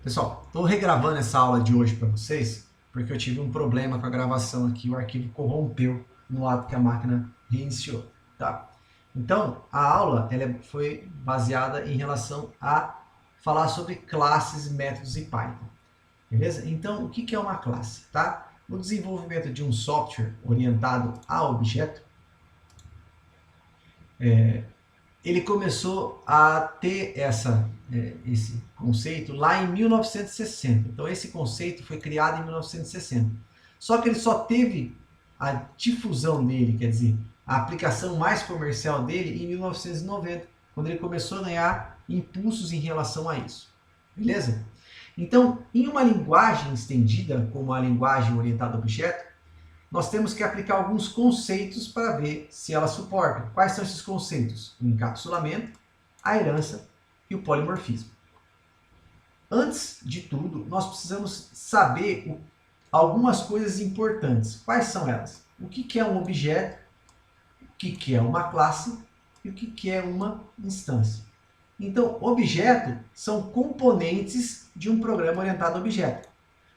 Pessoal, estou regravando essa aula de hoje para vocês porque eu tive um problema com a gravação aqui, o arquivo corrompeu no ato que a máquina reiniciou, tá? Então, a aula foi baseada em relação a falar sobre classes, métodos e Python, beleza? Então, o que é uma classe, tá? No desenvolvimento de um software orientado a objeto, ele começou a ter esse conceito lá em 1960. Então, esse conceito foi criado em 1960. Só que ele só teve a difusão dele, quer dizer, a aplicação mais comercial dele em 1990, quando ele começou a ganhar impulsos em relação a isso. Beleza? Então, em uma linguagem estendida, como a linguagem orientada a objeto, nós temos que aplicar alguns conceitos para ver se ela suporta. Quais são esses conceitos? O encapsulamento, a herança e o polimorfismo. Antes de tudo, nós precisamos saber algumas coisas importantes. Quais são elas? O que é um objeto, o que é uma classe e o que é uma instância. Então, objeto são componentes de um programa orientado a objeto.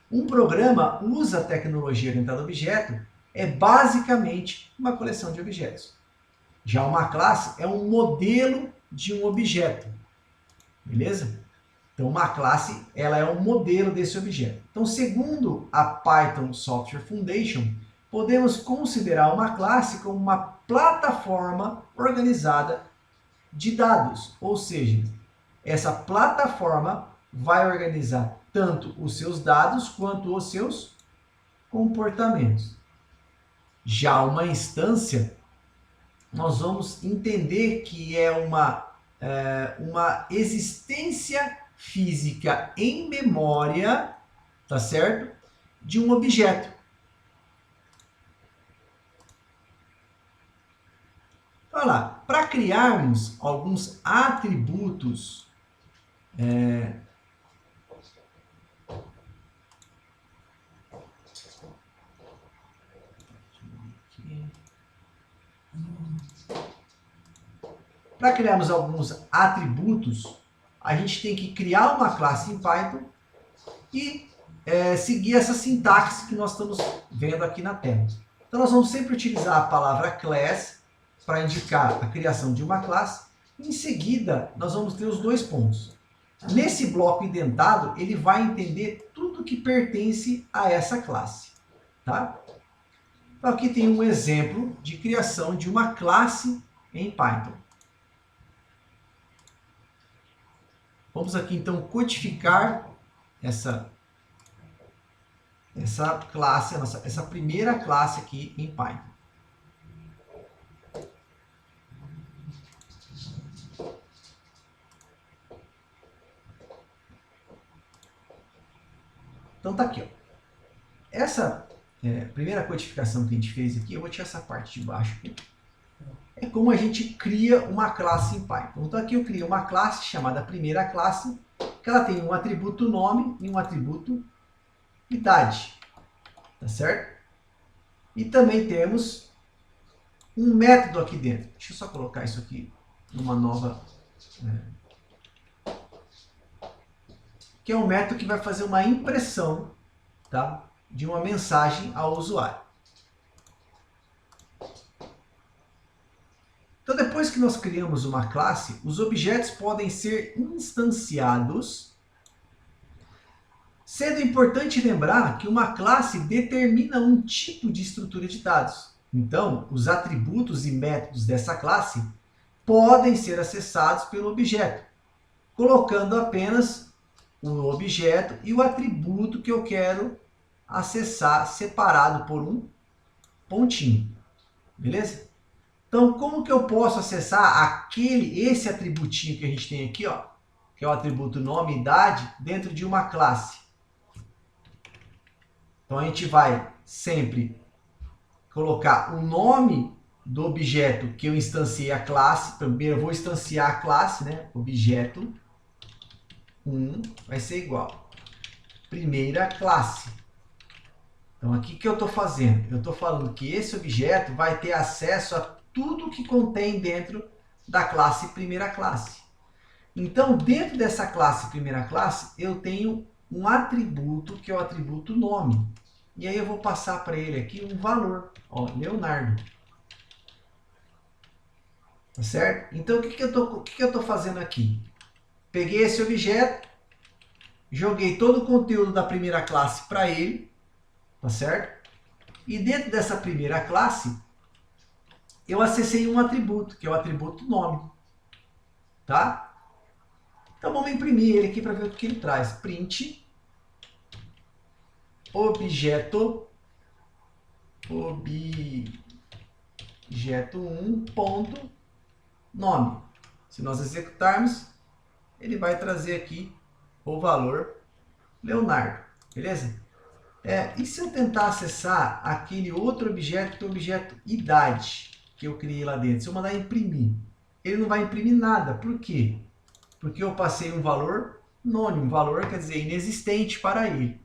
Um programa usa a tecnologia orientada a objeto, é basicamente uma coleção de objetos. Já uma classe é um modelo de um objeto, beleza? Então, uma classe ela é um modelo desse objeto. Então, segundo a Python Software Foundation, podemos considerar uma classe como uma plataforma organizada de dados, ou seja, essa plataforma vai organizar tanto os seus dados quanto os seus comportamentos. Já uma instância, nós vamos entender que é uma existência física em memória, tá certo? De um objeto. Olha lá, para criarmos alguns atributos para criarmos alguns atributos, a gente tem que criar uma classe em Python e seguir essa sintaxe que nós estamos vendo aqui na tela. Então, nós vamos sempre utilizar a palavra class para indicar a criação de uma classe. Em seguida, nós vamos ter os dois pontos. Nesse bloco indentado, ele vai entender tudo que pertence a essa classe. Tá? Então, aqui tem um exemplo de criação de uma classe em Python. Vamos aqui, então, codificar essa classe, essa primeira classe aqui em Python. Então tá aqui, ó. Essa primeira codificação que a gente fez aqui, eu vou tirar essa parte de baixo aqui. É como a gente cria uma classe em Python. Então aqui eu criei uma classe chamada primeira classe, que ela tem um atributo nome e um atributo idade. Tá certo? E também temos um método aqui dentro. Deixa eu só colocar isso aqui numa nova... que é um método que vai fazer uma impressão, tá, de uma mensagem ao usuário. Então, depois que nós criamos uma classe, os objetos podem ser instanciados, sendo importante lembrar que uma classe determina um tipo de estrutura de dados. Então, os atributos e métodos dessa classe podem ser acessados pelo objeto, colocando apenas o objeto e o atributo que eu quero acessar separado por um pontinho. Beleza? Então, como que eu posso acessar esse atributinho que a gente tem aqui, ó, que é o atributo nome e idade, dentro de uma classe? Então, a gente vai sempre colocar o nome do objeto que eu instanciei a classe. Primeiro eu vou instanciar a classe, né? Objeto 1 vai ser igual primeira classe. Então, aqui que eu estou fazendo? Eu estou falando que esse objeto vai ter acesso a tudo que contém dentro da classe primeira classe. Então, dentro dessa classe primeira classe, eu tenho um atributo, que é o atributo nome. E aí eu vou passar para ele aqui um valor, ó, Leonardo. Tá certo? Então, o que eu tô fazendo aqui? Peguei esse objeto, joguei todo o conteúdo da primeira classe para ele, tá certo? E dentro dessa primeira classe, eu acessei um atributo, que é o atributo nome, tá? Então, vamos imprimir ele aqui para ver o que ele traz. Print objeto 1 ponto nome. Se nós executarmos, ele vai trazer aqui o valor Leonardo, beleza? E se eu tentar acessar aquele outro objeto, que é o objeto idade, que eu criei lá dentro, se eu mandar imprimir, ele não vai imprimir nada. Por quê? Porque eu passei um valor nome, um valor, quer dizer, inexistente para ele.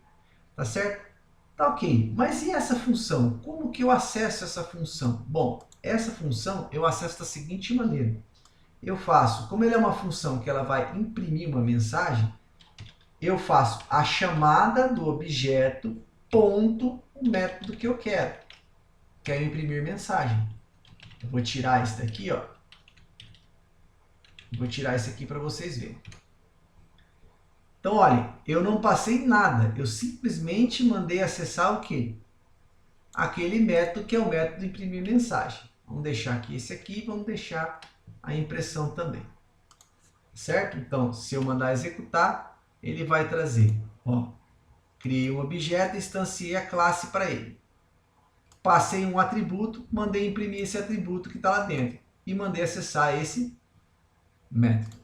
Tá certo? Tá ok. Mas e essa função? Como que eu acesso essa função? Bom, essa função eu acesso da seguinte maneira. Eu faço, como ele é uma função que ela vai imprimir uma mensagem, eu faço a chamada do objeto ponto o método que eu quero. Quero imprimir mensagem. Eu vou tirar esse daqui, ó. Vou tirar esse aqui para vocês verem. Então, olha, eu não passei nada. Eu simplesmente mandei acessar o quê? Aquele método que é o método de imprimir mensagem. Vamos deixar aqui esse aqui e vamos deixar a impressão também. Certo? Então, se eu mandar executar, ele vai trazer, ó, criei um objeto, instanciei a classe para ele. Passei um atributo, mandei imprimir esse atributo que está lá dentro e mandei acessar esse método.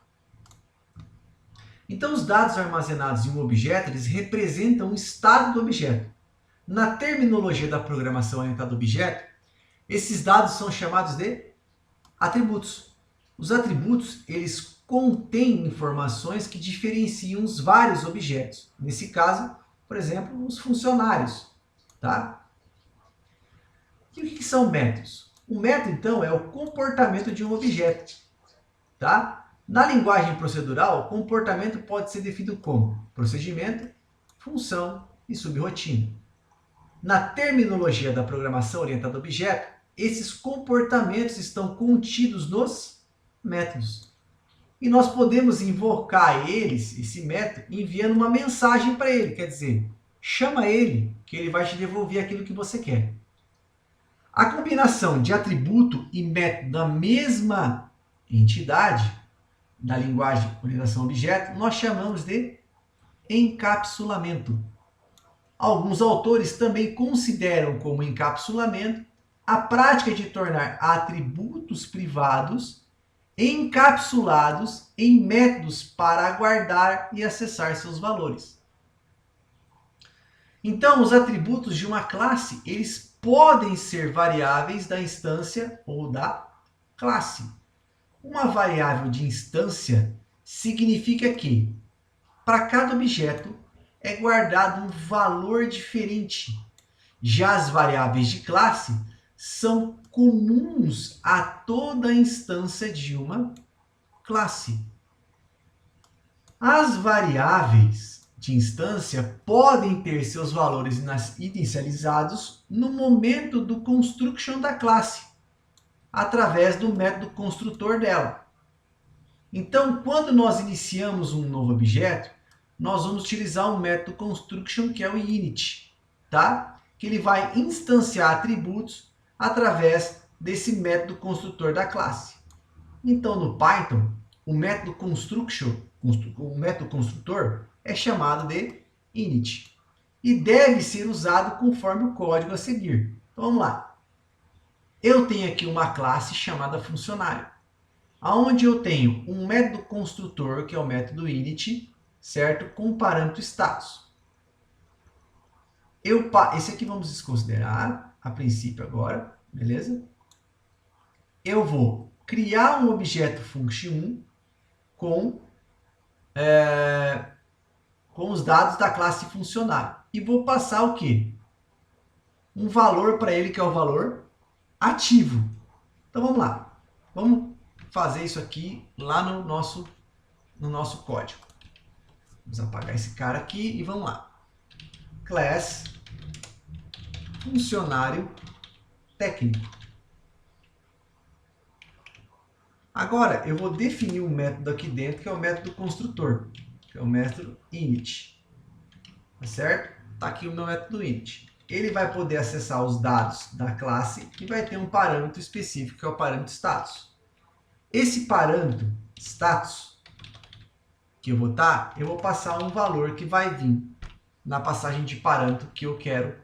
Então, os dados armazenados em um objeto, eles representam o estado do objeto. Na terminologia da programação orientada a objeto, esses dados são chamados de atributos. Os atributos, eles contêm informações que diferenciam os vários objetos. Nesse caso, por exemplo, os funcionários. Tá? E o que são métodos? O método, então, é o comportamento de um objeto. Tá? Na linguagem procedural, o comportamento pode ser definido como procedimento, função e subrotina. Na terminologia da programação orientada a objeto, esses comportamentos estão contidos nos métodos. E nós podemos invocar eles, esse método, enviando uma mensagem para ele. Quer dizer, chama ele, que ele vai te devolver aquilo que você quer. A combinação de atributo e método da mesma entidade, da linguagem de orientação a objeto, nós chamamos de encapsulamento. Alguns autores também consideram como encapsulamento a prática de tornar atributos privados encapsulados em métodos para guardar e acessar seus valores. Então, os atributos de uma classe, eles podem ser variáveis da instância ou da classe. Uma variável de instância significa que, para cada objeto, é guardado um valor diferente. Já as variáveis de classe são comuns a toda a instância de uma classe. As variáveis de instância podem ter seus valores inicializados no momento do construction da classe, através do método construtor dela. Então, quando nós iniciamos um novo objeto, nós vamos utilizar um método construction que é o init, tá? Que ele vai instanciar atributos através desse método construtor da classe. Então, no Python, o método construtor é chamado de init e deve ser usado conforme o código a seguir. Então, vamos lá. Eu tenho aqui uma classe chamada funcionário, onde eu tenho um método construtor, que é o método init, certo? Com parâmetro status. Esse aqui vamos desconsiderar a princípio agora, beleza? Eu vou criar um objeto function1 com os dados da classe funcionário. E vou passar o quê? Um valor para ele, que é o valor ativo. Então vamos lá. Vamos fazer isso aqui lá no nosso código. Vamos apagar esse cara aqui e vamos lá. Class funcionário técnico. Agora, eu vou definir um método aqui dentro, que é o método construtor, que é o método init. Tá certo? Tá aqui o meu método init. Ele vai poder acessar os dados da classe e vai ter um parâmetro específico, que é o parâmetro status. Esse parâmetro status que eu vou passar um valor que vai vir na passagem de parâmetro que eu quero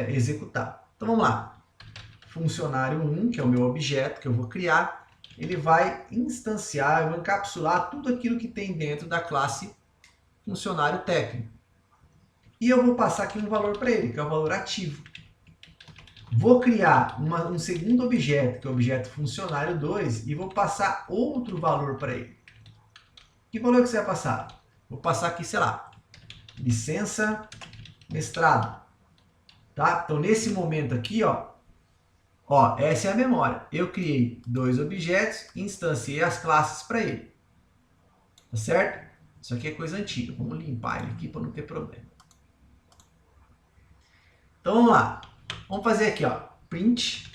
executar. Então vamos lá. Funcionário 1, que é o meu objeto que eu vou criar, ele vai instanciar, vai encapsular tudo aquilo que tem dentro da classe funcionário técnico. E eu vou passar aqui um valor para ele, que é o valor ativo. Vou criar um segundo objeto, que é o objeto funcionário 2, e vou passar outro valor para ele. Que valor que você vai passar? Vou passar aqui, sei lá, licença mestrado. Tá? Então, nesse momento aqui, ó, essa é a memória. Eu criei dois objetos, instanciei as classes para ele. Tá certo? Isso aqui é coisa antiga. Vamos limpar ele aqui para não ter problema. Então, vamos lá. Vamos fazer aqui, ó, print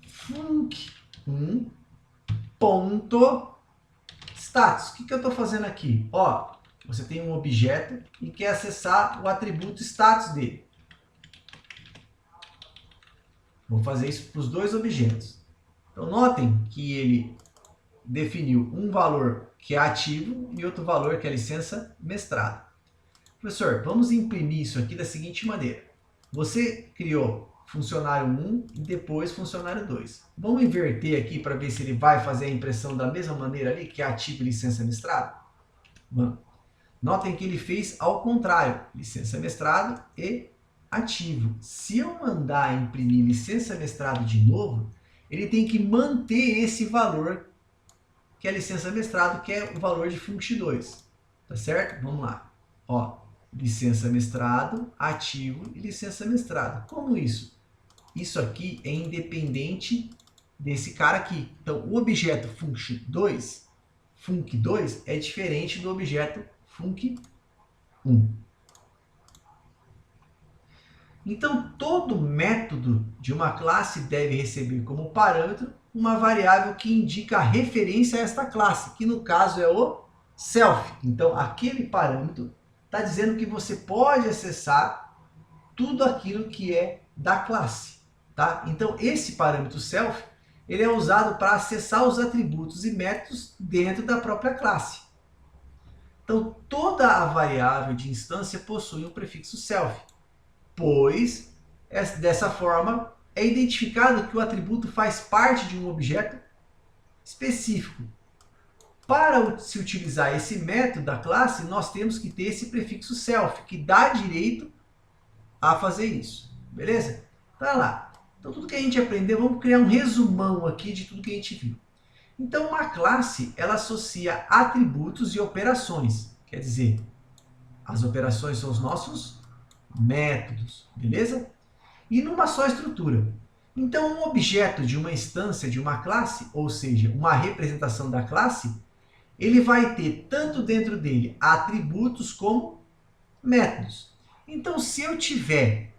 func1 ponto status. O que eu estou fazendo aqui? Ó, você tem um objeto e quer acessar o atributo status dele. Vou fazer isso para os dois objetos. Então, notem que ele definiu um valor que é ativo e outro valor que é licença mestrado. Professor, vamos imprimir isso aqui da seguinte maneira. Você criou funcionário 1 e depois funcionário 2. Vamos inverter aqui para ver se ele vai fazer a impressão da mesma maneira ali, que é ativo e licença mestrado? Vamos. Notem que ele fez ao contrário, licença mestrado e ativo. Se eu mandar imprimir licença mestrado de novo, ele tem que manter esse valor, que é licença mestrado, que é o valor de func2. Tá certo? Vamos lá. Ó, licença mestrado, ativo e licença mestrado. Como isso? Isso aqui é independente desse cara aqui. Então, o objeto func2 é diferente do objeto func1. Então, todo método de uma classe deve receber como parâmetro uma variável que indica a referência a esta classe, que no caso é o self. Então, aquele parâmetro está dizendo que você pode acessar tudo aquilo que é da classe. Tá? Então, esse parâmetro self, ele é usado para acessar os atributos e métodos dentro da própria classe. Então, toda a variável de instância possui um prefixo self, pois dessa forma é identificado que o atributo faz parte de um objeto específico. Para se utilizar esse método da classe, nós temos que ter esse prefixo self, que dá direito a fazer isso. Beleza? Tá lá. Então, tudo que a gente aprendeu, vamos criar um resumão aqui de tudo que a gente viu. Então, uma classe, ela associa atributos e operações. Quer dizer, as operações são os nossos métodos, beleza? E numa só estrutura. Então, um objeto de uma instância de uma classe, ou seja, uma representação da classe, ele vai ter tanto dentro dele atributos como métodos. Então, se eu tiver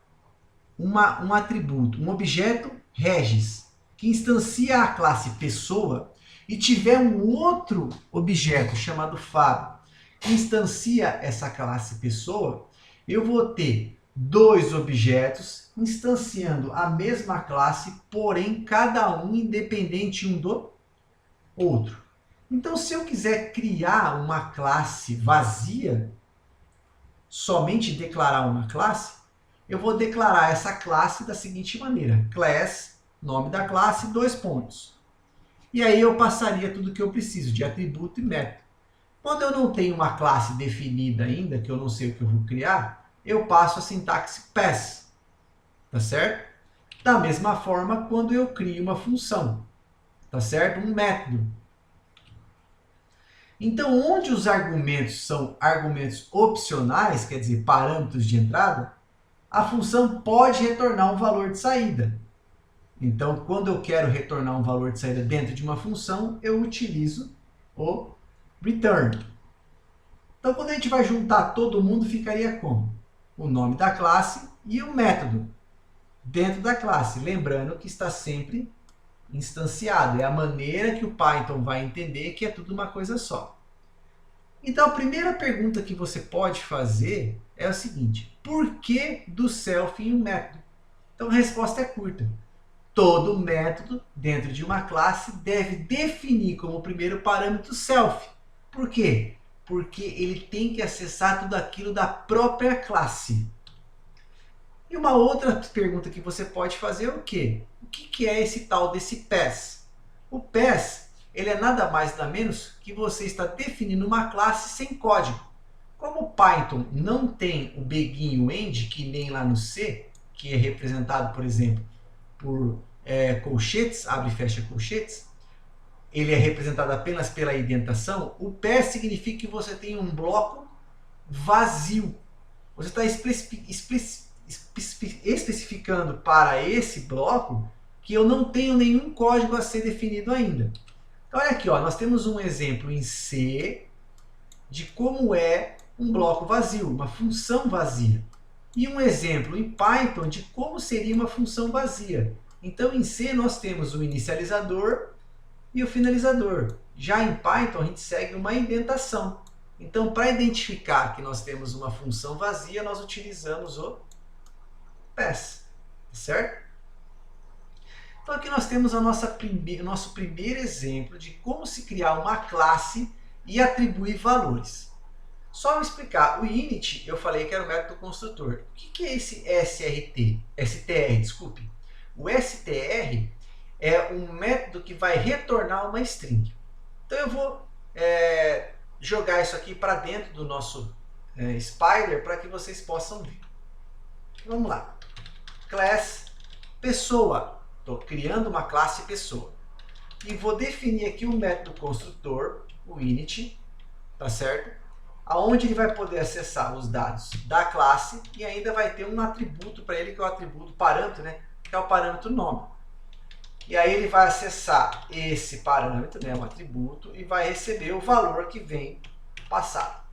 um atributo, um objeto regis, que instancia a classe pessoa, e tiver um outro objeto chamado Fábio, que instancia essa classe pessoa, eu vou ter dois objetos instanciando a mesma classe, porém cada um independente um do outro. Então, se eu quiser criar uma classe vazia, somente declarar uma classe, eu vou declarar essa classe da seguinte maneira: class, nome da classe, 2 pontos. E aí eu passaria tudo que eu preciso de atributo e método. Quando eu não tenho uma classe definida ainda, que eu não sei o que eu vou criar, eu passo a sintaxe pass, tá certo? Da mesma forma, quando eu crio uma função, tá certo? Um método. Então, onde os argumentos são argumentos opcionais, quer dizer, parâmetros de entrada, a função pode retornar um valor de saída. Então, quando eu quero retornar um valor de saída dentro de uma função, eu utilizo o return. Então, quando a gente vai juntar todo mundo, ficaria como? O nome da classe e o método dentro da classe. Lembrando que está sempre instanciado. É a maneira que o Python vai entender que é tudo uma coisa só. Então, a primeira pergunta que você pode fazer é o seguinte: por que do self em um método? Então, a resposta é curta. Todo método dentro de uma classe deve definir como primeiro parâmetro self. Por quê? Porque ele tem que acessar tudo aquilo da própria classe. E uma outra pergunta que você pode fazer é o quê? O que é esse tal desse pass? O pass, ele é nada mais nada menos que você está definindo uma classe sem código. Como o Python não tem o begin e o end, que nem lá no C, que é representado, por exemplo, por colchetes, abre e fecha colchetes, ele é representado apenas pela indentação, o pass significa que você tem um bloco vazio. Você está especificando para esse bloco que eu não tenho nenhum código a ser definido ainda. Então, olha aqui, ó, nós temos um exemplo em C de como é um bloco vazio, uma função vazia. E um exemplo em Python de como seria uma função vazia. Então, em C, nós temos o inicializador e o finalizador. Já em Python, a gente segue uma indentação. Então, para identificar que nós temos uma função vazia, nós utilizamos o pass, certo? Então, aqui nós temos o nosso primeiro exemplo de como se criar uma classe e atribuir valores. Só eu explicar, o init eu falei que era o método construtor. O que é esse STR, desculpe. O STR é um método que vai retornar uma string. Então eu vou jogar isso aqui para dentro do nosso Spider para que vocês possam ver. Vamos lá. Class pessoa. Estou criando uma classe pessoa. E vou definir aqui o método construtor, o init, tá certo? Aonde ele vai poder acessar os dados da classe e ainda vai ter um atributo para ele, que é o atributo parâmetro, né? Que é o parâmetro nome. E aí ele vai acessar esse parâmetro, né, um atributo, e vai receber o valor que vem passado.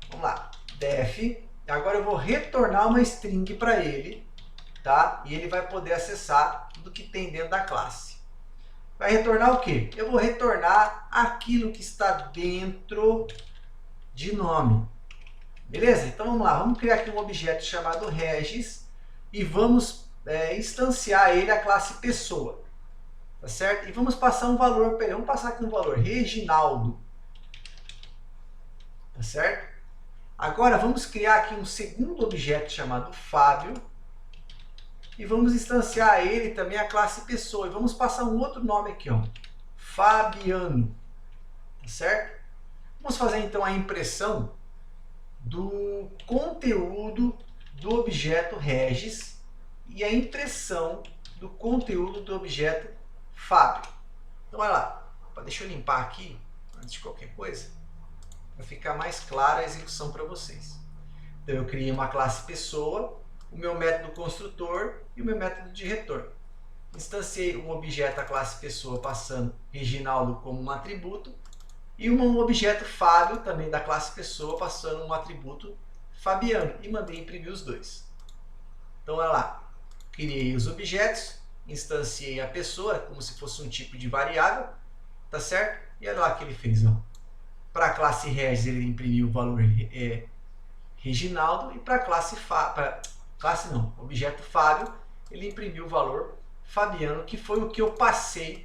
Vamos lá, def. Agora eu vou retornar uma string para ele, tá? E ele vai poder acessar tudo que tem dentro da classe. Vai retornar o quê? Eu vou retornar aquilo que está dentro de nome. Beleza? Então vamos lá, vamos criar aqui um objeto chamado Regis e vamos instanciar ele a classe pessoa. Tá certo? E vamos passar um valor para ele. Vamos passar aqui um valor, Reginaldo. Tá certo? Agora vamos criar aqui um segundo objeto chamado Fábio e vamos instanciar a ele também a classe pessoa. E vamos passar um outro nome aqui, ó, Fabiano. Tá certo? Vamos fazer então a impressão do conteúdo do objeto Regis e a impressão do conteúdo do objeto Fábio. Então, olha lá. Deixa eu limpar aqui, antes de qualquer coisa, para ficar mais clara a execução para vocês. Então, eu criei uma classe pessoa, o meu método construtor e o meu método de retorno. Instanciei um objeto da classe pessoa passando Reginaldo como um atributo e um objeto Fábio também da classe pessoa passando um atributo Fabiano e mandei imprimir os dois. Então, olha lá. Criei os objetos, instanciei a pessoa como se fosse um tipo de variável, tá certo? E olha lá o que ele fez, ó. Para a classe Regis ele imprimiu o valor Reginaldo e para a objeto Fábio, ele imprimiu o valor Fabiano, que foi o que eu passei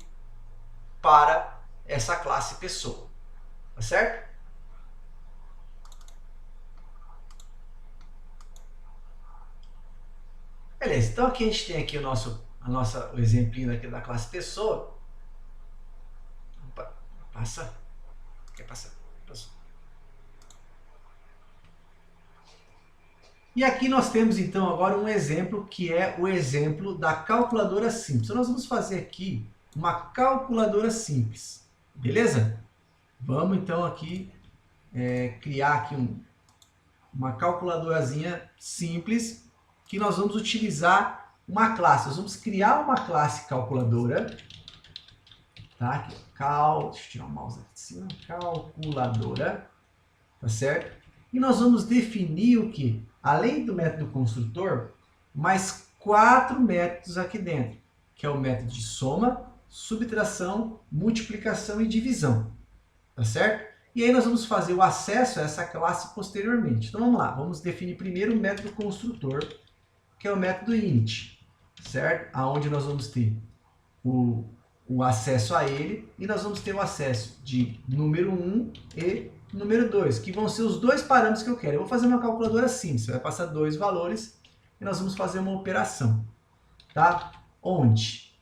para essa classe pessoa. Tá certo? Beleza, então aqui a gente tem aqui o exemplinho aqui da classe pessoa. Opa, passa. Quer passar? Passou. E aqui nós temos então agora um exemplo que é o exemplo da calculadora simples. Então nós vamos fazer aqui uma calculadora simples, beleza? Vamos então aqui criar aqui uma calculadorazinha simples que nós vamos utilizar uma classe. Nós vamos criar uma classe calculadora, tá? Deixa eu tirar o mouse aqui de cima. Calculadora. tá certo? E nós vamos definir o que? Além do método construtor, mais 4 métodos aqui dentro, que é o método de soma, subtração, multiplicação e divisão, tá certo? E aí nós vamos fazer o acesso a essa classe posteriormente. Então vamos lá, vamos definir primeiro o método construtor, que é o método init, certo? Aonde nós vamos ter o acesso a ele, e nós vamos ter o acesso de número 1 e número 2, que vão ser os dois parâmetros que eu quero. Eu vou fazer uma calculadora simples, você vai passar dois valores e nós vamos fazer uma operação, tá? Onde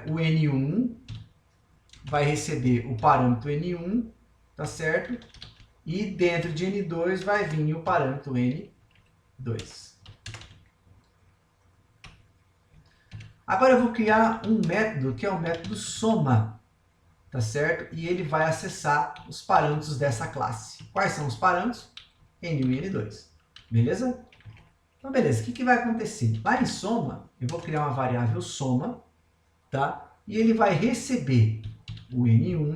o N1 vai receber o parâmetro N1, tá certo? E dentro de N2 vai vir o parâmetro N2. Agora eu vou criar um método que é o método soma, tá certo? E ele vai acessar os parâmetros dessa classe. Quais são os parâmetros? N1 e N2, beleza? Então, beleza, o que vai acontecer? Lá em soma, eu vou criar uma variável soma, tá? E ele vai receber o N1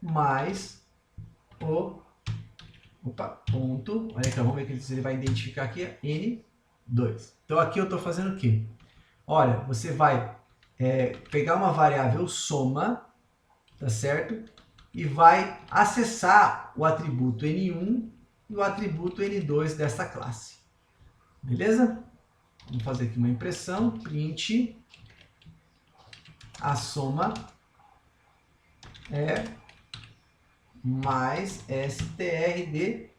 mais o ponto, olha aqui, vamos ver que ele vai identificar aqui, N2. Então, aqui eu estou fazendo o quê? Olha, você vai pegar uma variável soma, tá certo? E vai acessar o atributo N1 e o atributo N2 dessa classe. Beleza? Vamos fazer aqui uma impressão, print, a soma é mais str de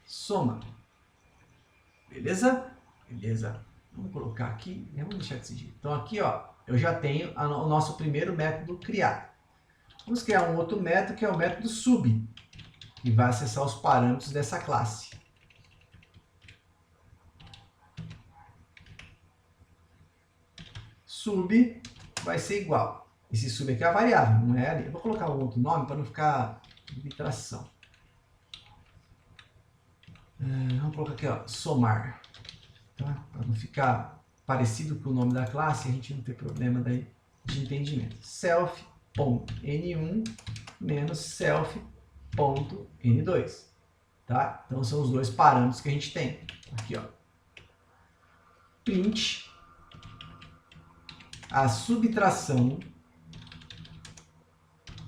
soma. Beleza? Beleza. Vamos colocar aqui, vamos deixar desse jeito. Então aqui, ó, eu já tenho o nosso primeiro método criado. Vamos criar um outro método que é o método sub, que vai acessar os parâmetros dessa classe. Sub vai ser igual. Esse sub aqui é a variável, não é ali. Eu vou colocar um outro nome para não ficar arbitração. Vamos colocar aqui, ó, somar. Tá? Para não ficar parecido com o nome da classe, a gente não ter problema daí de entendimento. Self.n1 menos self.n2. Tá? Então são os dois parâmetros que a gente tem. Aqui, ó. Print a subtração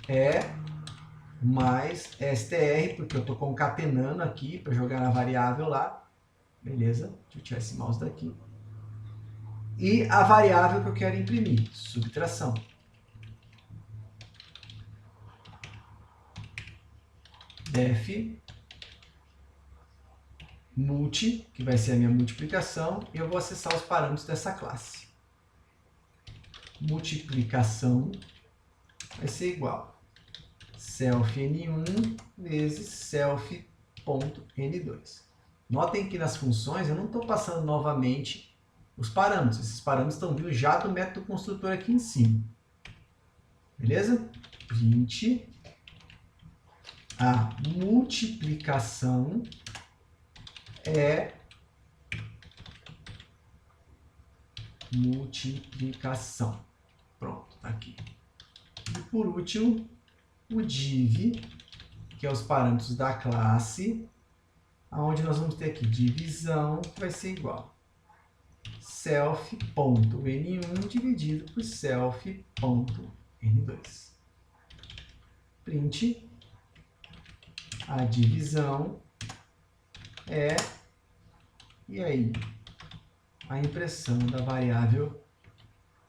é mais str, porque eu estou concatenando aqui para jogar na variável lá. Beleza? Deixa eu tirar esse mouse daqui. E a variável que eu quero imprimir, subtração. Def multi, que vai ser a minha multiplicação, e eu vou acessar os parâmetros dessa classe. Multiplicação vai ser igual self n1 vezes self.n2. Notem que nas funções eu não estou passando novamente os parâmetros. Esses parâmetros estão vindo já do método construtor aqui em cima. Beleza? Print a multiplicação é multiplicação. Pronto, tá aqui. E por último, o div, que é os parâmetros da classe, onde nós vamos ter aqui divisão, que vai ser igual self.n1 dividido por self.n2. Print a divisão é, e aí, a impressão da variável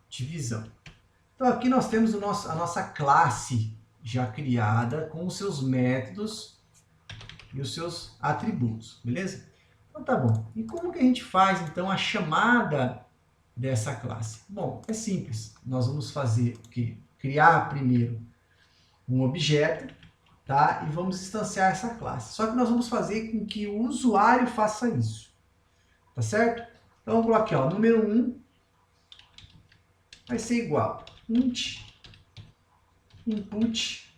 divisão. Então aqui nós temos a nossa classe já criada com os seus métodos e os seus atributos, beleza? Então tá bom. E como que a gente faz então a chamada dessa classe? Bom, é simples. Nós vamos fazer o quê? Criar primeiro um objeto, tá? E vamos instanciar essa classe. Só que nós vamos fazer com que o usuário faça isso. Tá certo? Então vamos colocar aqui, ó, número 1 vai ser igual int input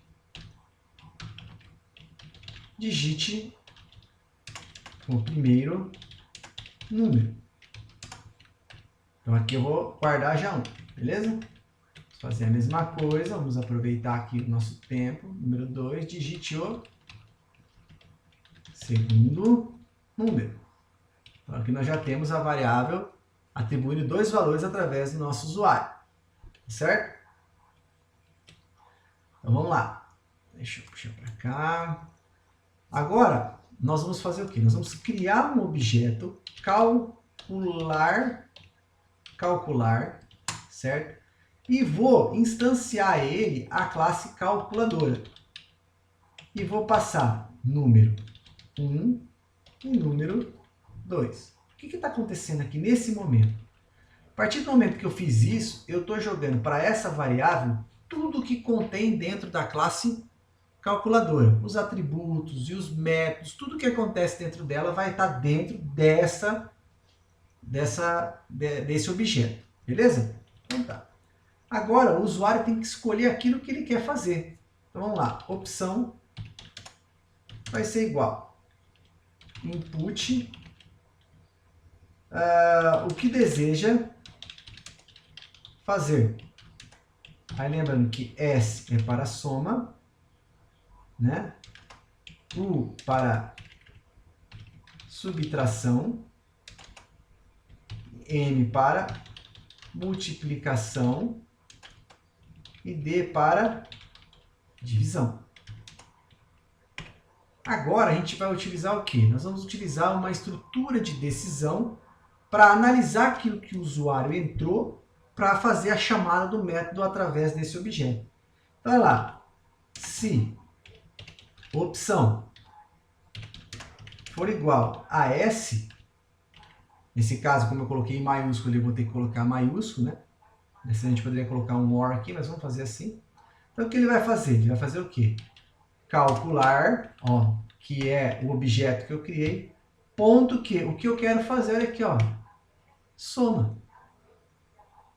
digite o primeiro número. Então aqui eu vou guardar já um, beleza? Vamos fazer a mesma coisa, vamos aproveitar aqui o nosso tempo. Número 2, digite o segundo número. Então, aqui nós já temos a variável atribuindo dois valores através do nosso usuário. Certo? Então, vamos lá. Deixa eu puxar para cá. Agora, nós vamos fazer o quê? Nós vamos criar um objeto calcular, certo? E vou instanciar ele a classe calculadora. E vou passar número 1 e número 2. O que está acontecendo aqui nesse momento? A partir do momento que eu fiz isso, eu estou jogando para essa variável tudo que contém dentro da classe calculadora. Os atributos e os métodos, tudo que acontece dentro dela vai estar dentro desse objeto. Beleza? Então tá. Agora o usuário tem que escolher aquilo que ele quer fazer. Então vamos lá. Opção vai ser igual. Input. O que deseja fazer. Aí lembrando que S é para soma, né? U para subtração, M para multiplicação e D para divisão. Agora a gente vai utilizar o quê? Nós vamos utilizar uma estrutura de decisão para analisar aquilo que o usuário entrou para fazer a chamada do método através desse objeto. Então, olha lá. Se opção for igual a S, nesse caso, como eu coloquei em maiúsculo, eu vou ter que colocar maiúsculo, né? Assim, a gente poderia colocar um OR aqui, mas vamos fazer assim. Então, o que ele vai fazer? Ele vai fazer o quê? Calcular, ó, que é o objeto que eu criei, ponto que o que eu quero fazer aqui, ó, soma.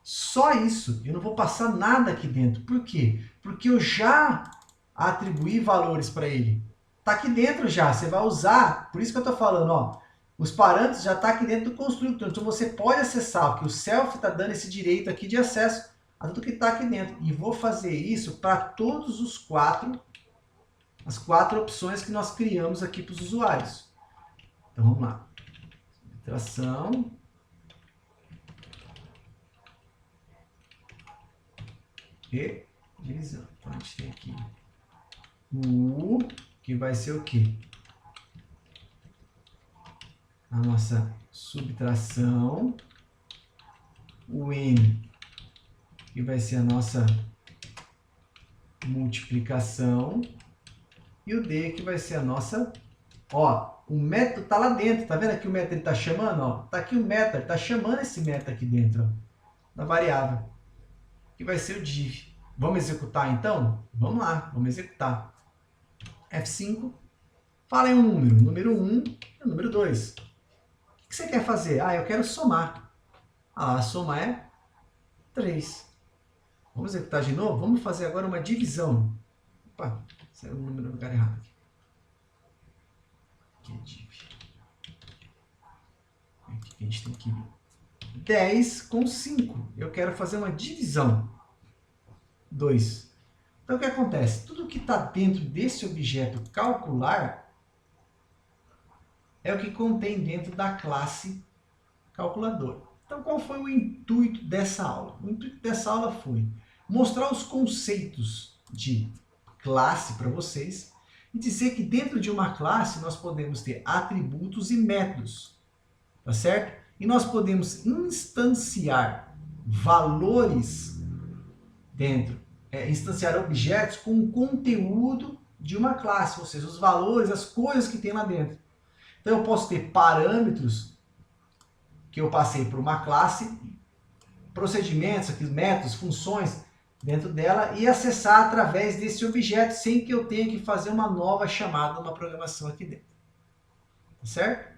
Só isso, eu não vou passar nada aqui dentro. Por quê? Porque eu já atribuí valores para ele. Está aqui dentro já, você vai usar, por isso que eu estou falando, ó, os parâmetros já estão aqui dentro do construtor, então você pode acessar, porque o self está dando esse direito aqui de acesso a tudo que está aqui dentro. E vou fazer isso para todos as quatro opções que nós criamos aqui para os usuários. Então vamos lá. Subtração. E divisão. Então a gente tem aqui o U, que vai ser o quê? A nossa subtração. O N, que vai ser a nossa multiplicação. E o D, que vai ser a nossa... Ó, o método está lá dentro. Tá vendo aqui o método ele está chamando? Ó, tá aqui o método, ele está chamando esse método aqui dentro, ó, da variável, que vai ser o div. Vamos executar então? Vamos lá, vamos executar. F5, fala em um número, número 1 e o número 2. O que você quer fazer? Ah, eu quero somar. Ah, a soma é 3. Vamos executar de novo? Vamos fazer agora uma divisão. Opa, saiu o número no lugar errado aqui. Aqui é div. Aqui a gente tem que ir. 10 com 5. Eu quero fazer uma divisão. 2. Então, o que acontece? Tudo que está dentro desse objeto calcular é o que contém dentro da classe calculadora. Então, qual foi o intuito dessa aula? O intuito dessa aula foi mostrar os conceitos de classe para vocês e dizer que dentro de uma classe nós podemos ter atributos e métodos, tá certo? E nós podemos instanciar valores dentro, instanciar objetos com o conteúdo de uma classe, ou seja, os valores, as coisas que tem lá dentro. Então eu posso ter parâmetros que eu passei por uma classe, procedimentos, aqui, métodos, funções dentro dela e acessar através desse objeto sem que eu tenha que fazer uma nova chamada, uma programação aqui dentro. Tá certo?